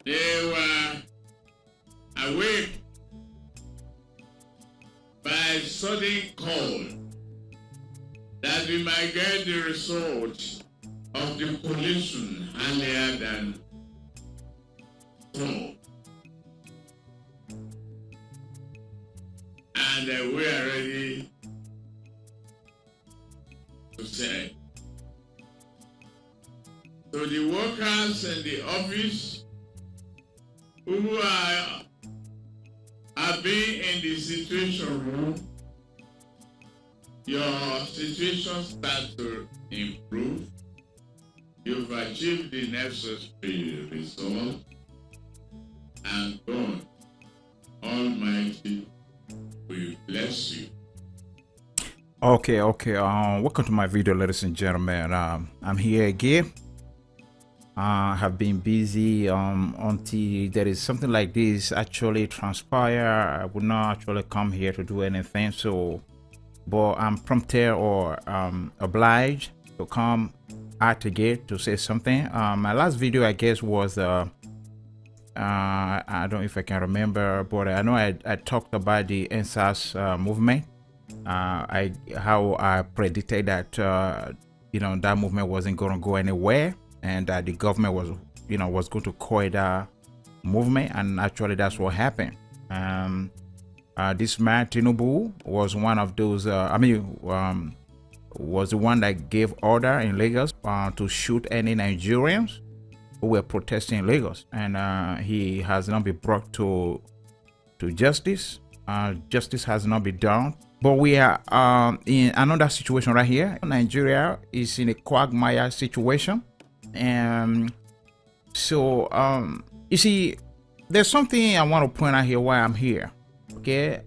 They were awake by sudden call that we might get the results of the collision earlier than thought. And we are ready to say. So the workers in the office who are being in the situation room, your situation starts to improve. You've achieved the necessary result, and God Almighty will bless you. Okay. Welcome to my video, ladies and gentlemen. I'm here again. I have been busy until there is something like this actually transpire. I would not actually come here to do anything. So, but I'm prompted or obliged to come out again to say something. My last video, I guess, was I don't know if I can remember, but I know I talked about the NSAS movement. How I predicted that that movement wasn't going to go anywhere, and that the government was going to quell that movement, and actually that's what happened. This man Tinubu was one of those. Was the one that gave order in Lagos to shoot any Nigerians who were protesting in Lagos, and he has not been brought to justice. Justice has not been done. But we are in another situation right here. Nigeria is in a quagmire situation. And so, you see, there's something I want to point out here why I'm here. Okay.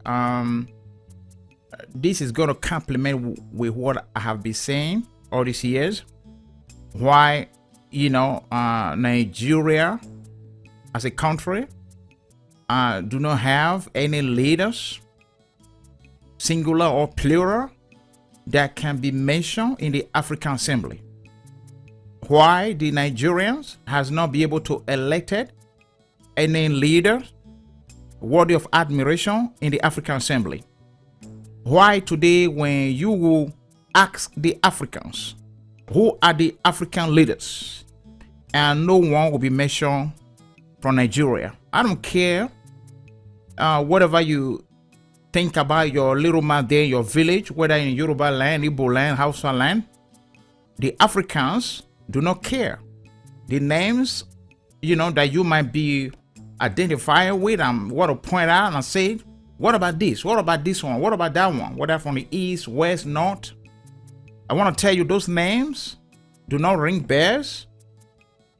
This is going to complement with what I have been saying all these years. Why, Nigeria as a country do not have any leaders, singular or plural, that can be mentioned in the African Assembly. Why the Nigerians has not been able to elected any leader worthy of admiration in the African Assembly. Why today when you will ask the Africans who are the African leaders, and no one will be mentioned from Nigeria. I don't care whatever you think about your little man there in your village, whether in Yoruba land, Igbo land, Hausa land. The Africans do not care. The names, that you might be identified with, and want to point out and say, what about this? What about this one? What about that one? Whether from the east, west, north. I want to tell you those names do not ring bells,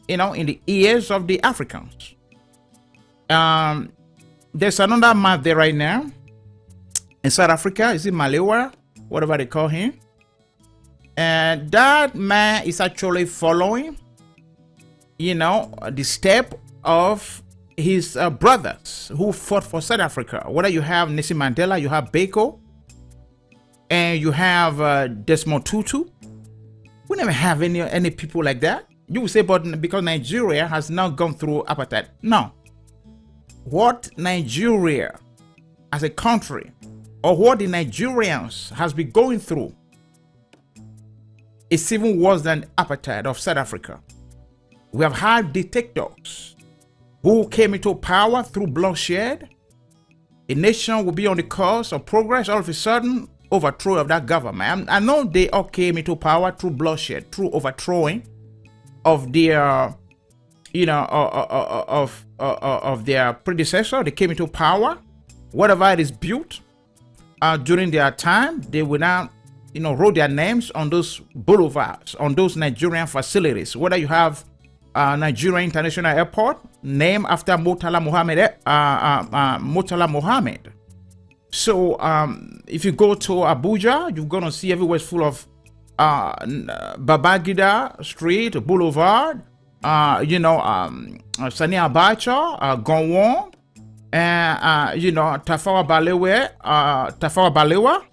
in the ears of the Africans. There's another man there right now in South Africa. Is it Malewa? Whatever they call him. And that man is actually following, the step of his brothers who fought for South Africa. Whether you have Nelson Mandela, you have Beko, and you have Desmond Tutu. We never have any people like that. You will say, but because Nigeria has not gone through apartheid. No. What Nigeria as a country, or what the Nigerians has been going through, is even worse than apartheid of South Africa. We have had dictators who came into power through bloodshed. A nation will be on the course of progress, all of a sudden overthrow of that government. I know they all came into power through bloodshed, through overthrowing of their, of their predecessor. They came into power. Whatever it is built during their time, they will now, wrote their names on those boulevards, on those Nigerian facilities. Whether you have Nigeria International Airport, named after Murtala Mohammed. So if you go to Abuja, you're gonna see everywhere full of Babangida Street, Boulevard, Sani Abacha, Gowon, and Tafawa Balewa,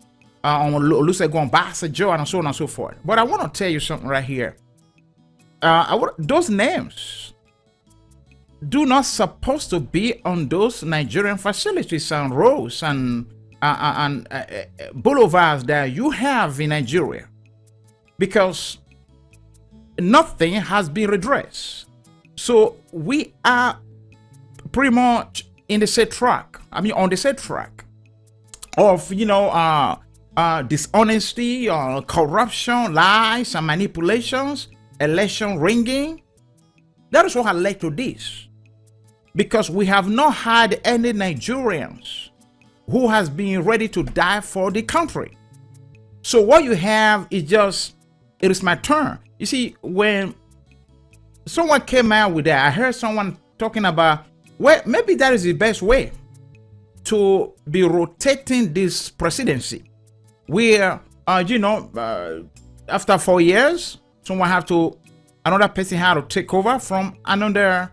Olusegun Obasanjo, and so on and so forth. But I want to tell you something right here. Those names do not supposed to be on those Nigerian facilities and roads and boulevards that you have in Nigeria, because nothing has been redressed. So we are pretty much in the same track. I mean, on the same track of dishonesty, corruption, lies, and manipulations, election rigging. That is what has led to this, because we have not had any Nigerians who has been ready to die for the country. So what you have is just, it is my turn. You see, when someone came out with that, I heard someone talking about, well, maybe that is the best way to be rotating this presidency, where after 4 years, another person had to take over from another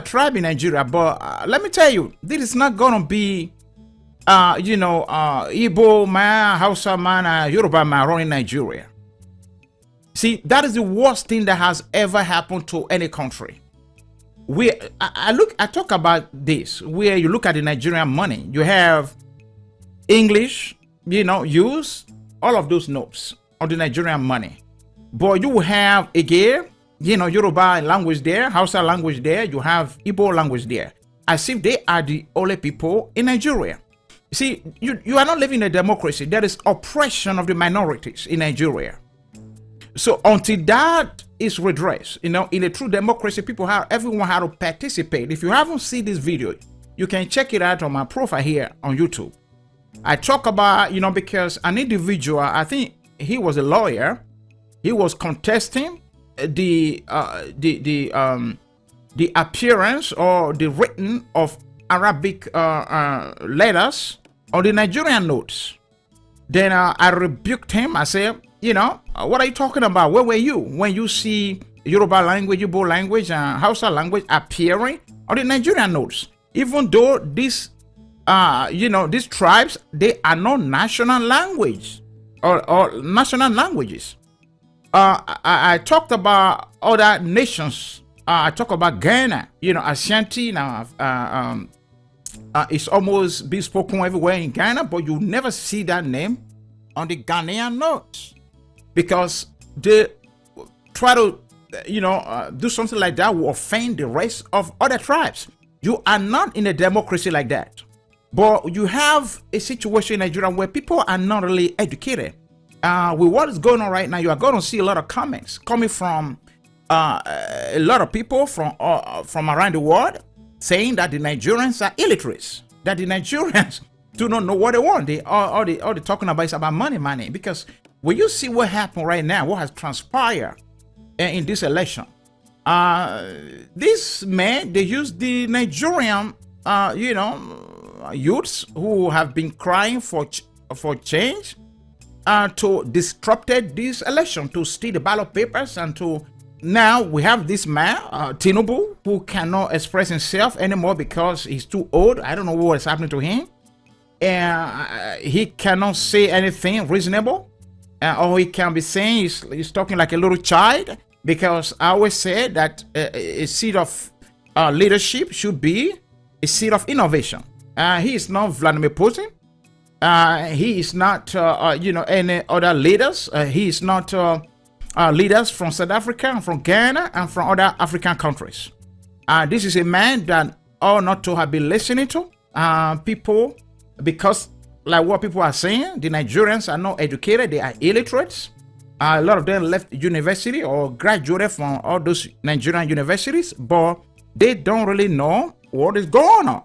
tribe in Nigeria. But let me tell you, this is not gonna be Igbo man, Hausa man, Yoruba man running Nigeria. See, that is the worst thing that has ever happened to any country. I talk about this, where you look at the Nigerian money, you have English, use all of those notes of the Nigerian money. But you will have again, Yoruba language there, Hausa language there, you have Igbo language there, as if they are the only people in Nigeria. See, you are not living in a democracy. There is oppression of the minorities in Nigeria. So until that is redressed, in a true democracy, everyone has to participate. If you haven't seen this video, you can check it out on my profile here on YouTube. I talk about, because an individual, I think he was a lawyer, he was contesting the appearance or the written of Arabic letters on the Nigerian notes. Then I rebuked him. I said, what are you talking about? Where were you when you see Yoruba language, Igbo language, and Hausa language appearing on the Nigerian notes? Even though these tribes, they are not national language or national languages. I talked about other nations. I talk about Ghana, Ashanti now. It's almost being spoken everywhere in Ghana, but you never see that name on the Ghanaian notes, because they try to, do something like that will offend the rest of other tribes. You are not in a democracy like that. But you have a situation in Nigeria where people are not really educated. With what is going on right now, you are going to see a lot of comments coming from a lot of people from around the world saying that the Nigerians are illiterates, that the Nigerians do not know what they want. All they're talking about is about money. Because when you see what happened right now, what has transpired in this election, this man, they use the Nigerian, youths who have been crying for change, to disrupted this election, to steal the ballot papers, and to now we have this man, Tinubu, who cannot express himself anymore because he's too old. I don't know what is happening to him. And he cannot say anything reasonable. All he can be saying is he's talking like a little child, because I always say that a seat of leadership should be a seat of innovation. He is not Vladimir Putin. He is not, any other leaders. He is not leaders from South Africa and from Ghana and from other African countries. This is a man that ought not to have been listening to people, because like what people are saying, the Nigerians are not educated, they are illiterates. A lot of them left university or graduated from all those Nigerian universities, but they don't really know what is going on.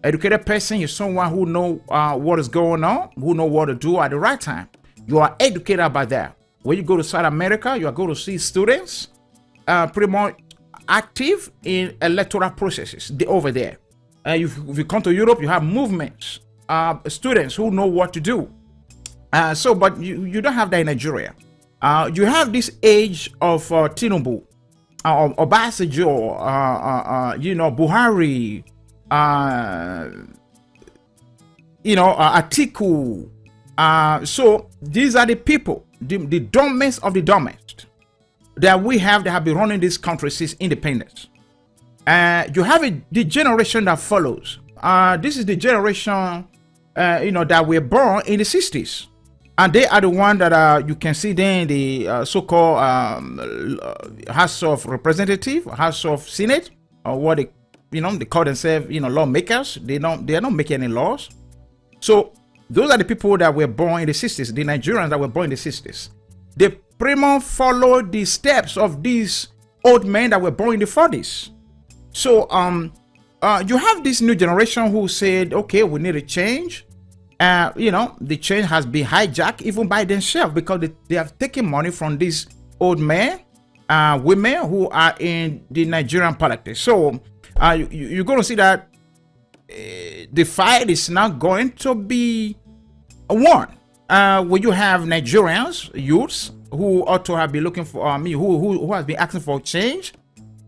Educated person is someone who know what is going on, who know what to do at the right time. You are educated about that. When you go to South America, you are going to see students pretty much active in electoral processes over there. If you come to Europe, you have movements, students who know what to do. But you don't have that in Nigeria. You have this age of Tinubu, Obasanjo, Buhari, Atiku. So these are the people, the dumbest of the dumbest that we have, that have been running this country since independence. You have the generation that follows. This is the generation, that were born in the 60s. And they are the one that you can see there in the so-called House of Representatives, House of Senate, or what they call themselves, lawmakers. They are not making any laws. So those are the people that were born in the 60s, the Nigerians that were born in the 60s. They pretty much followed the steps of these old men that were born in the 40s. So you have this new generation who said, okay, we need a change. The change has been hijacked even by themselves, because they have taken money from these old men, women who are in the Nigerian politics. So you're going to see that the fight is not going to be won. When you have Nigerians, youths, who ought to have been looking for who has been asking for change,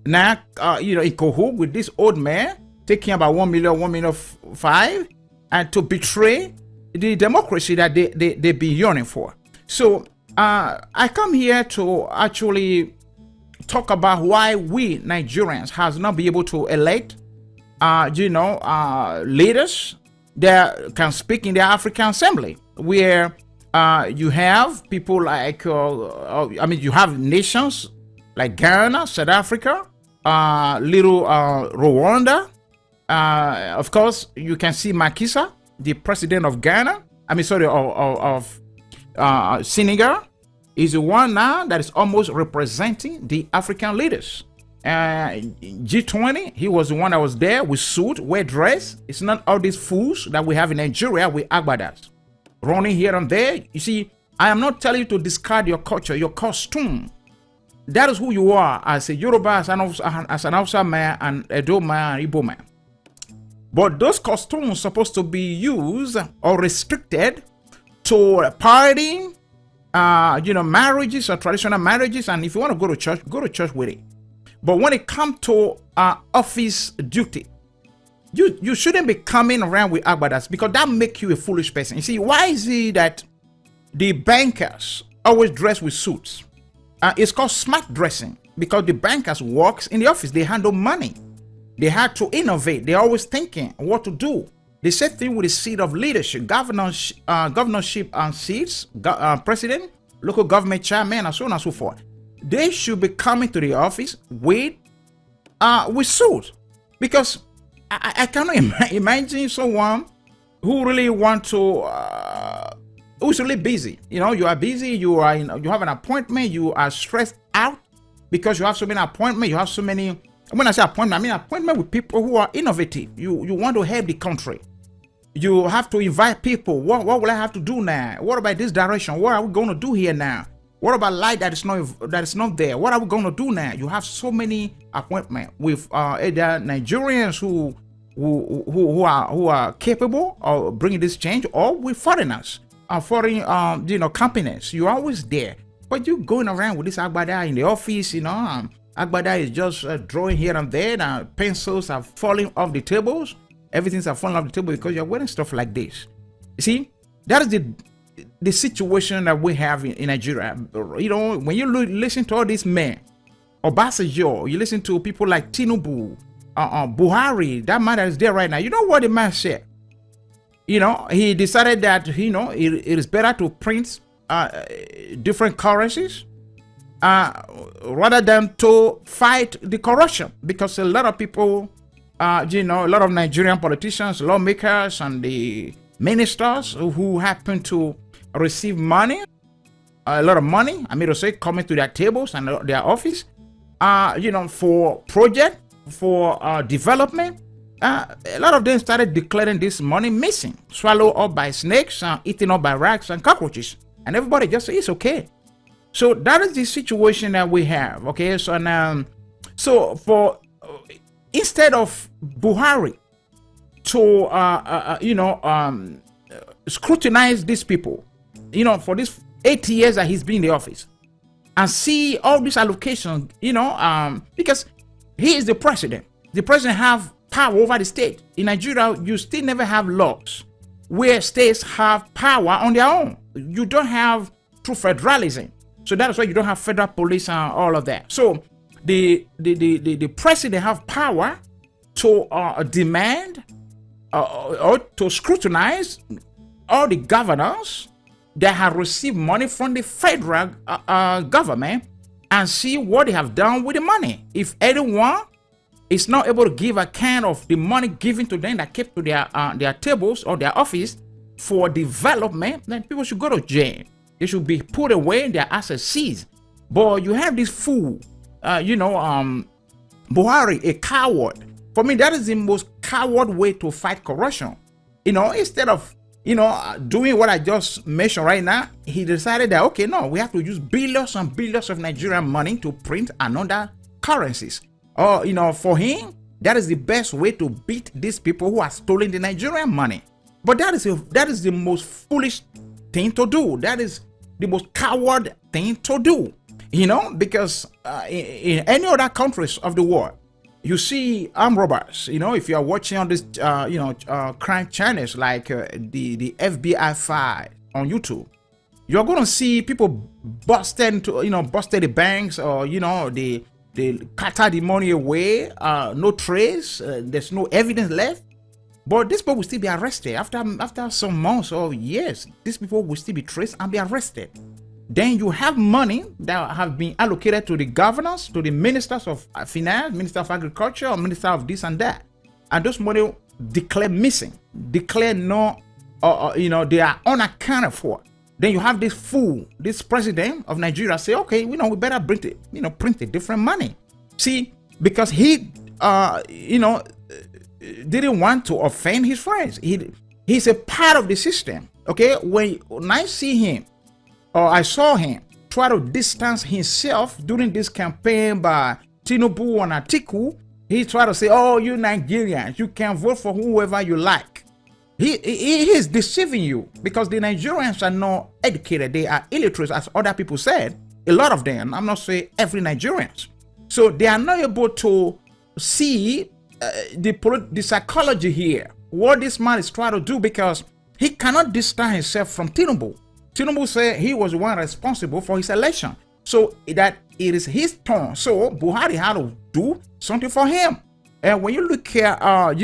now in cahoots with this old man, taking about 1 million, 1.5 million, and to betray the democracy that they be yearning for. So I come here to actually talk about why we Nigerians has not been able to elect leaders that can speak in the African Assembly, where you have people like you have nations like Ghana, South Africa, little Rwanda. Of course, you can see Makisa, the president of Ghana. Of Senegal, is the one now that is almost representing the African leaders. G20, he was the one that was there with suit, wear dress. It's not all these fools that we have in Nigeria with agbadas running here and there. You see, I am not telling you to discard your culture, your costume. That is who you are as a Yoruba, as an Hausa man, and Edo man, and Igbo man. But those costumes are supposed to be used or restricted to partying, marriages or traditional marriages. And if you want to go to church with it. But when it comes to office duty, you shouldn't be coming around with agbadas, because that makes you a foolish person. You see, why is it that the bankers always dress with suits? It's called smart dressing, because the bankers works in the office. They handle money. They had to innovate. They're always thinking what to do. The same thing with the seat of leadership, governorship and seats, president, local government chairman, and so on and so forth. They should be coming to the office with suit, because I cannot imagine someone who really want to who's really busy. You are busy. You have an appointment. You are stressed out because you have so many appointments. You have so many. When I say appointment, I mean appointment with people who are innovative. You want to help the country. You have to invite people. What will I have to do now? What about this direction? What are we going to do here now? What about light that is not there? What are we going to do now? You have so many appointments with either Nigerians who are capable of bringing this change, or with foreigners, foreign companies. You're always there, but you going around with this agbada in the office. Agbada is just drawing here and there. Now pencils are falling off the tables. Everything's falling off the table because you're wearing stuff like this. You see, that is the situation that we have in Nigeria. When you listen to all these men, Obasanjo, you listen to people like Tinubu, Buhari, that man that is there right now. You know what the man said? He decided that it is better to print different currencies rather than to fight the corruption, because a lot of people, a lot of Nigerian politicians, lawmakers, and the ministers who happen to receive money, a lot of money, coming to their tables and their office, for project, for development. A lot of them started declaring this money missing, swallowed up by snakes, eaten up by rats and cockroaches, and everybody just says it's okay. So that is the situation that we have. Okay, so now, instead of Buhari to scrutinize these people, for this 8 years that he's been in the office, and see all these allocations, because he is the president. The president have power over the state. In Nigeria, you still never have laws where states have power on their own. You don't have true federalism. So that is why you don't have federal police and all of that. So the president have power to demand or to scrutinize all the governors that have received money from the federal government and see what they have done with the money. If anyone is not able to give account of the money given to them that kept to their tables or their office for development, then people should go to jail. They should be put away and their assets seized. But you have this fool, Buhari, a coward. For me, that is the most coward way to fight corruption. Instead of doing what I just mentioned right now, he decided that, okay, no, we have to use billions and billions of Nigerian money to print another currencies. Or, for him, that is the best way to beat these people who are stealing the Nigerian money. But that is the most foolish thing to do. That is the most coward thing to do. Because in any other countries of the world, you see armed robbers. If you are watching on this, crime channels like the FBI file on YouTube, you're going to see people busted the banks, or they cutter the money away. No trace. There's no evidence left. But these people will still be arrested after some months or years. These people will still be traced and be arrested. Then you have money that have been allocated to the governors, to the ministers of finance, minister of agriculture, or minister of this and that, and those money declare missing, declare no, they are unaccounted for. Then you have this fool, this president of Nigeria, say, okay, we better print a different money. See, because he, didn't want to offend his friends. He's a part of the system. Okay, when I see him, or I saw him try to distance himself during this campaign by Tinubu and Atiku, he tried to say, oh, you Nigerians, you can vote for whoever you like. He is deceiving you, because the Nigerians are not educated. They are illiterate, as other people said. A lot of them, I'm not saying every Nigerian. So they are not able to see the psychology here, what this man is trying to do, because he cannot distance himself from Tinubu. Tinubu said he was the one responsible for his election, so that it is his turn. So Buhari had to do something for him. And when you look at,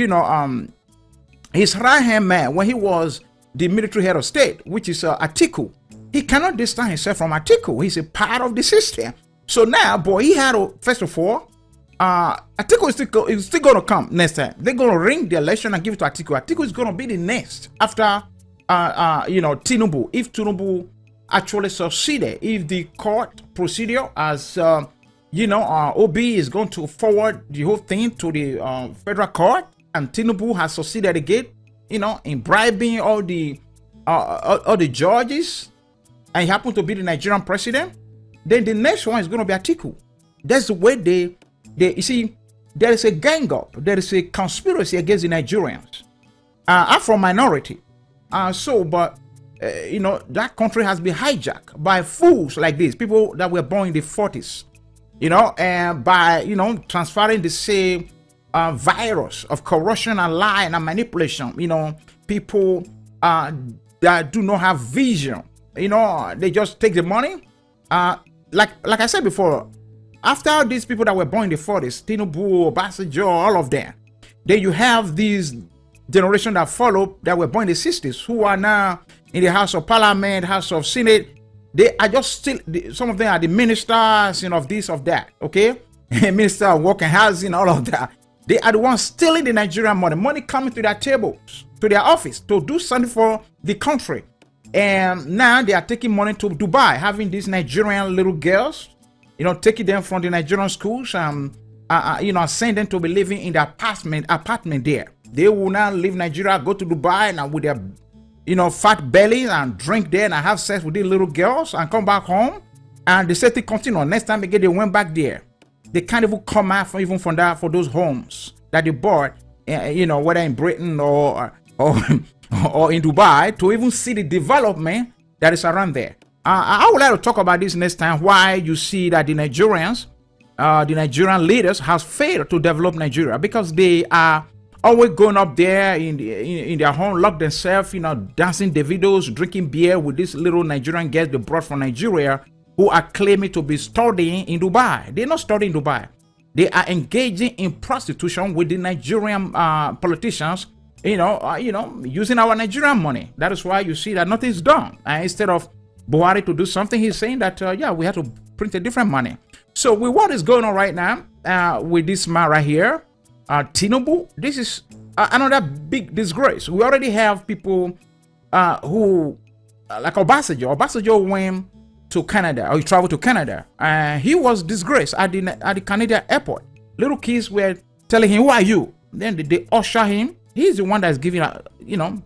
his right-hand man, when he was the military head of state, which is Atiku, he cannot distance himself from Atiku. He's a part of the system. So now, he had to, first of all, Atiku is still going to come next time. They're going to ring the election and give it to Atiku. Atiku is going to be the next after Tinubu, if Tinubu actually succeeded, if the court procedure as OB is going to forward the whole thing to the federal court, and Tinubu has succeeded again, in bribing all the judges, and he happened to be the Nigerian president, then the next one is going to be Atiku. That's the way you see, there is a gang up, there is a conspiracy against the Nigerians. I'm from minority. But that country has been hijacked by fools like this, people that were born in the 40s, and by, transferring the same virus of corruption and lying and manipulation, people that do not have vision, they just take the money. Like I said before, after these people that were born in the 40s, Tinubu, Obasanjo, all of them, then you have these generation that follow that were born in the 60s, who are now in the House of Parliament, House of Senate. They are just still, some of them are the ministers, of this, of that, okay? Minister of Work and Housing, all of that. They are the ones stealing the Nigerian money coming to their tables, to their office, to do something for the country. And now they are taking money to Dubai, having these Nigerian little girls, taking them from the Nigerian schools, and send them to be living in the apartment there. They will now leave Nigeria, go to Dubai, and with their, fat bellies, and drink there and have sex with these little girls, and come back home. And the same thing continue. Next time again, they went back there. They can't even come out for those homes that they bought, whether in Britain or in Dubai, to even see the development that is around there. I would like to talk about this next time. Why you see that the Nigerians, the Nigerian leaders, has failed to develop Nigeria, because they are always going up there in their home, lock themselves, dancing Davidos, drinking beer with these little Nigerian girls they brought from Nigeria, who are claiming to be studying in Dubai. They're not studying in Dubai. They are engaging in prostitution with the Nigerian politicians, using our Nigerian money. That is why you see that nothing's done. Instead of Buhari to do something, he's saying that, we have to print a different money. So with what is going on right now, with this man right here, Tinubu, this is another big disgrace. We already have people who, like Obasanjo went to Canada, or he traveled to Canada. He was disgraced at the Canadian airport. Little kids were telling him, "Who are you?" Then they usher him. He's the one that's giving,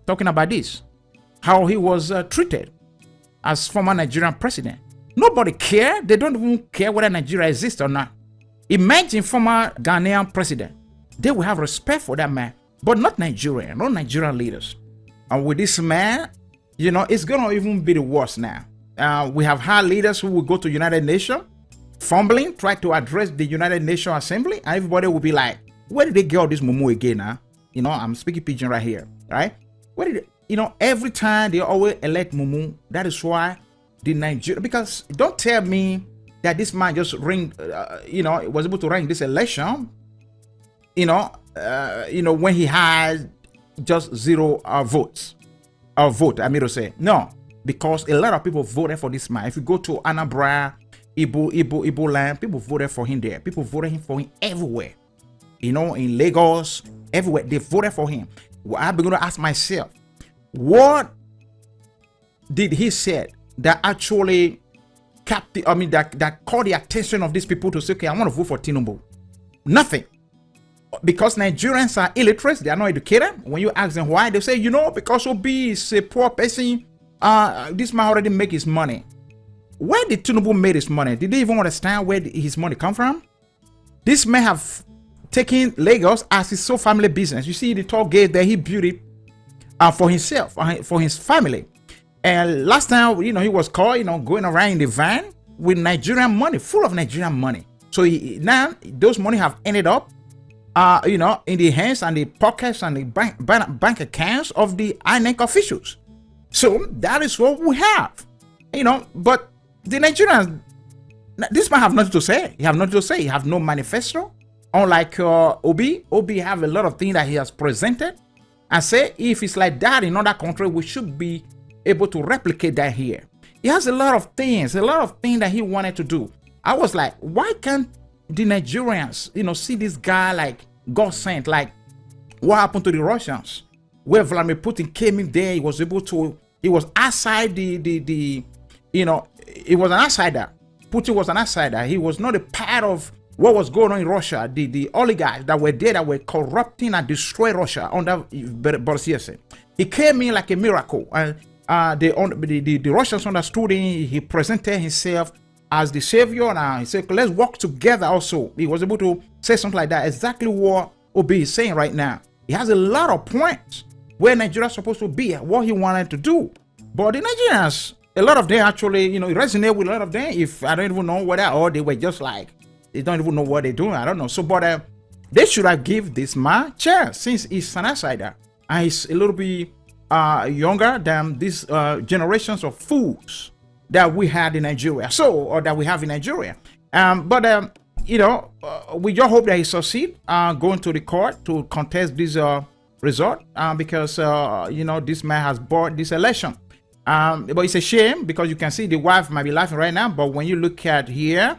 talking about this, how he was treated as former Nigerian president. Nobody care. They don't even care whether Nigeria exists or not. Imagine former Ghanaian president. They will have respect for that man, but not Nigerian, not Nigerian leaders. And with this man, it's gonna even be the worst now. We have had leaders who will go to United Nations, fumbling, try to address the United Nations Assembly, and everybody will be like, "Where did they get all this mumu again?" Huh? I'm speaking pidgin right here, right? Where did every time they always elect mumu? That is why the Nigeria. Because don't tell me that this man just was able to ring this election. When he had just zero votes, I mean to say no. Because a lot of people voted for this man. If you go to Anambra, Igbo land, people voted for him there. People voted for him everywhere. In Lagos, everywhere. They voted for him. Well, I'm going to ask myself, what did he say that actually that caught the attention of these people to say, okay, I want to vote for Tinubu? Nothing. Because Nigerians are illiterate, they are not educated. When you ask them why, they say, because Obi is a poor person. This man already make his money. Where did Tinubu make his money? Did they even understand where his money come from? This man have taken Lagos as his sole family business. You see the toll gate that he built it for himself, for his family. And last time, he was caught, going around in the van with Nigerian money, full of Nigerian money. So now those money have ended up, in the hands and the pockets and the bank accounts of the INEC officials. So that is what we have, but the Nigerians, this man have nothing to say. He have nothing to say. He have no manifesto. Unlike Obi have a lot of things that he has presented and say, if it's like that in other countries, we should be able to replicate that here. He has a lot of things that he wanted to do. I was like, why can't the Nigerians, see this guy like God sent? Like what happened to the Russians? Where Vladimir Putin came in there, he was outside he was an outsider. Putin was an outsider. He was not a part of what was going on in Russia. The oligarchs that were there that were corrupting and destroying Russia under Boris Yeltsin. He came in like a miracle. And the Russians understood him. He presented himself as the savior. And he said, let's work together also. He was able to say something like that. Exactly what Obi is saying right now. He has a lot of points where Nigeria is supposed to be, what he wanted to do. But the Nigerians, a lot of them actually, resonate with a lot of them. If I don't even know what they were just like, they don't even know what they're doing. I don't know. So, but they should have give this man chance since he's an outsider. And he's a little bit younger than these generations of fools that we had in Nigeria. Or that we have in Nigeria. We just hope that he succeed going to the court to contest this result because this man has bought this election. But it's a shame because you can see the wife might be laughing right now, but when you look at here,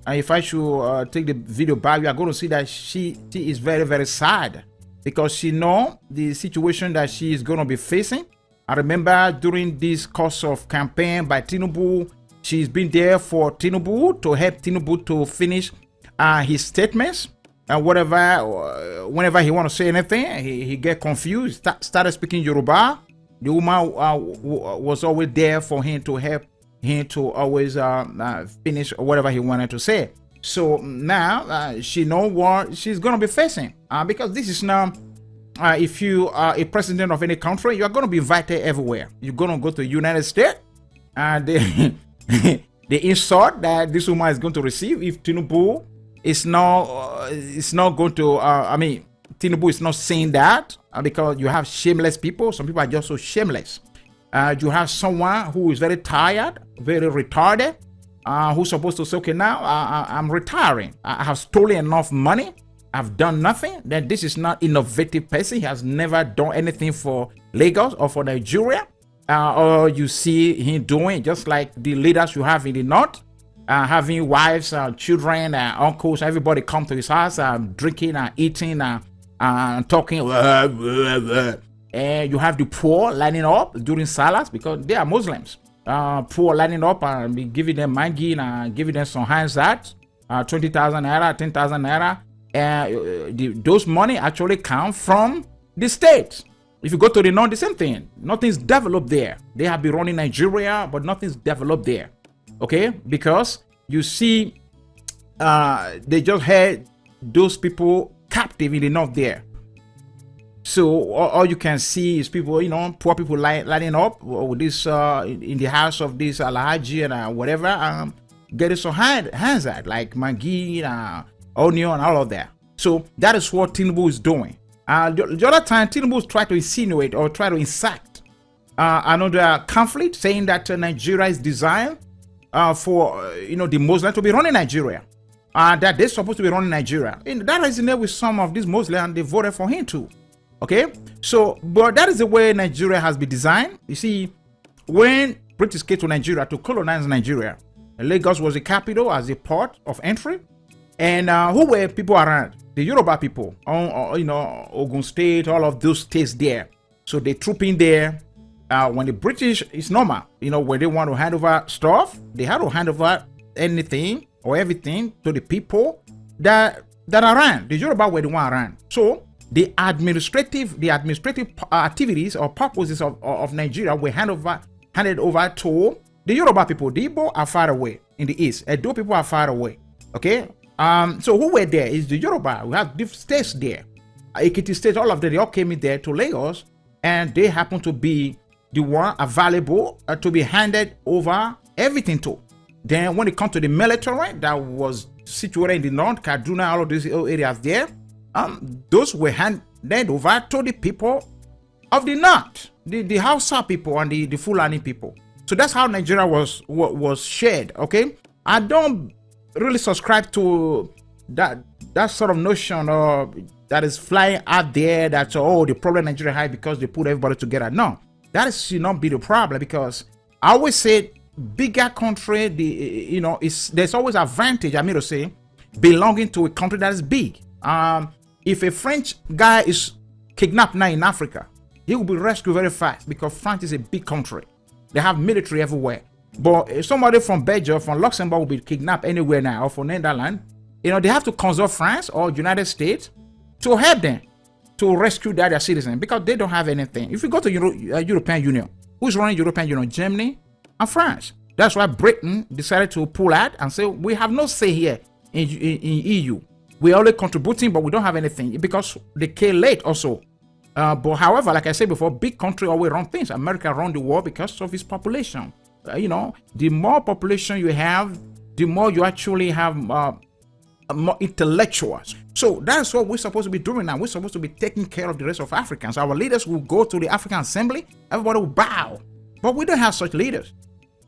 if I should take the video back, you are going to see that she is very, very sad because she know the situation that she is going to be facing. I remember during this course of campaign by Tinubu, she's been there for Tinubu to help Tinubu to finish his statements. And whenever he want to say anything, he get confused, started speaking Yoruba. The woman was always there for him to help him to always finish whatever he wanted to say. So now she know what she's going to be facing because this is now, if you are a president of any country, you are going to be invited everywhere. You're going to go to the United States and the insult that this woman is going to receive if Tinubu is not going to, Tinubu is not saying that because you have shameless people. Some people are just so shameless. You have someone who is very tired, very retarded, who's supposed to say, okay, now I'm retiring. I have stolen enough money. I've done nothing. Then this is not innovative person. He has never done anything for Lagos or for Nigeria. Or you see him doing just like the leaders you have in the north, having wives, children, uncles, everybody come to his house, drinking and eating and talking. And you have the poor lining up during Salas because they are Muslims. Poor lining up and be giving them mangi and giving them some hands out, 20,000 naira, 10,000 naira. Those money actually come from the state. If you go to the north, the same thing. Nothing's developed there. They have been running Nigeria, but nothing's developed there. Okay, because you see, they just had those people captive in the north there. So all you can see is people, poor people lining up with this in the house of this Alhaji and whatever, getting some hands out like Maggi, onion, and all of that. So that is what Tinubu is doing. The other time, Tinubu tried to insinuate or try to incite another conflict, saying that Nigeria is designed for the Muslims to be running Nigeria. That they're supposed to be running Nigeria. And that resonates with some of these Muslims, and they voted for him too. Okay, so but that is the way Nigeria has been designed. You see, when British came to Nigeria to colonize Nigeria, Lagos was the capital as a port of entry. And who were people around? The Yoruba people, Ogun State, all of those states there. So they troop in there. When the British, it's normal, when they want to hand over stuff, they have to hand over anything or everything to the people that are around. The Yoruba were the one around. So the administrative activities or purposes of Nigeria were handed over to the Yoruba people. The Igbo are far away in the east. Edo people are far away. Okay. So who were there is the Yoruba. We have different states there. Ekiti State, all of them, they all came in there to Lagos, and they happen to be the one available to be handed over everything to. Then when it comes to the military that was situated in the north, Kaduna, all of these areas there, those were handed over to the people of the north, the Hausa people and the Fulani people. So that's how Nigeria was shared. Okay, I don't really subscribe to that sort of notion that is flying out there that the problem Nigeria has because they put everybody together. No, that should not be the problem, because I always say bigger country, there's always advantage, to say, belonging to a country that is big. If a French guy is kidnapped now in Africa, he will be rescued very fast because France is a big country. They have military everywhere. But if somebody from Belgium, from Luxembourg will be kidnapped anywhere now, or from Netherlands, they have to consult France or United States to help them to rescue their citizens because they don't have anything. If you go to European Union, who's running European Union? Germany and France. That's why Britain decided to pull out and say, we have no say here in EU. We're only contributing, but we don't have anything because they came late also. But however, like I said before, big country always run things. America run the world because of its population. The more population you have, the more you actually have more intellectuals. So that's what we're supposed to be doing now. We're supposed to be taking care of the rest of Africans. Our leaders will go to the African Assembly, everybody will bow. But we don't have such leaders.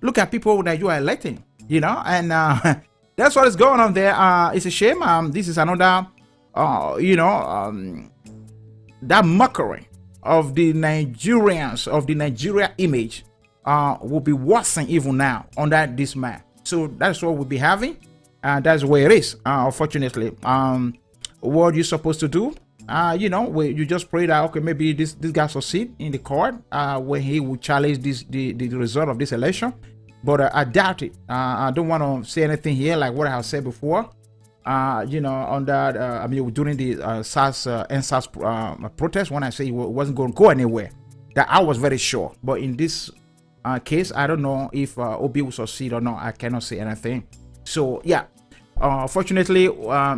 Look at people that you are electing, and that's what is going on there. It's a shame. This is another, that mockery of the Nigerians, of the Nigeria image, will be worsening even now under this man. So that's what we'll be having, and that's where it is. Unfortunately, what you're supposed to do, you just pray that okay, maybe this guy succeed in the court, where he will challenge the result of this election. But I doubt it. I don't want to say anything here like what I have said before. On that, during the SARS NSAS protest, when I say it wasn't going to go anywhere, that I was very sure. But in this case, I don't know if Obi will succeed or not. I cannot say anything. So yeah, fortunately,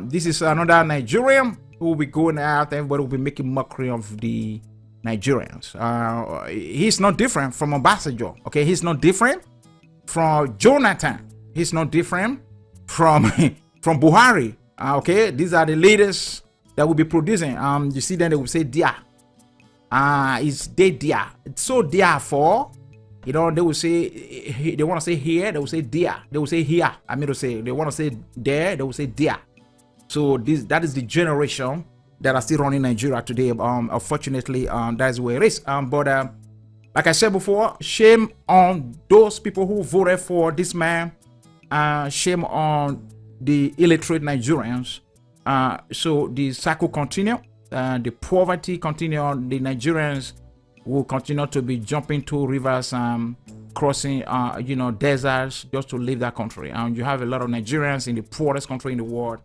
this is another Nigerian who will be going out. Everybody will be making mockery of the Nigerians. He's not different from Ambassador. Okay, he's not different from Jonathan. He's not different from Buhari. Okay, these are the leaders that will be producing. You see, then they will say dia. It's they dia. So therefore, You know, they will say, they want to say here, they will say there. They will say here. I mean to say, they want to say there, they will say there. So that is the generation that are still running Nigeria today. Unfortunately, that's where it is. But like I said before, shame on those people who voted for this man. Shame on the illiterate Nigerians. So the cycle continue. The poverty continue. The Nigerians will continue to be jumping to rivers, crossing, deserts just to leave that country. And you have a lot of Nigerians in the poorest country in the world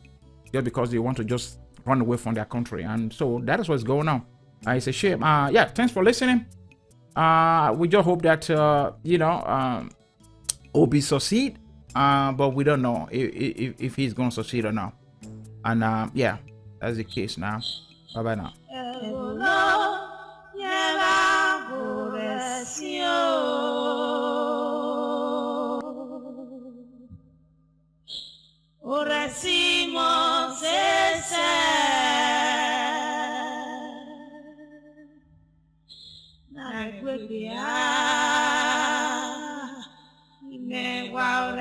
just because they want to just run away from their country. And so that is what's going on. It's a shame. Yeah, thanks for listening. We just hope that Obi succeed. But we don't know if he's going to succeed or not. And yeah, that's the case now. Bye bye now. Wow,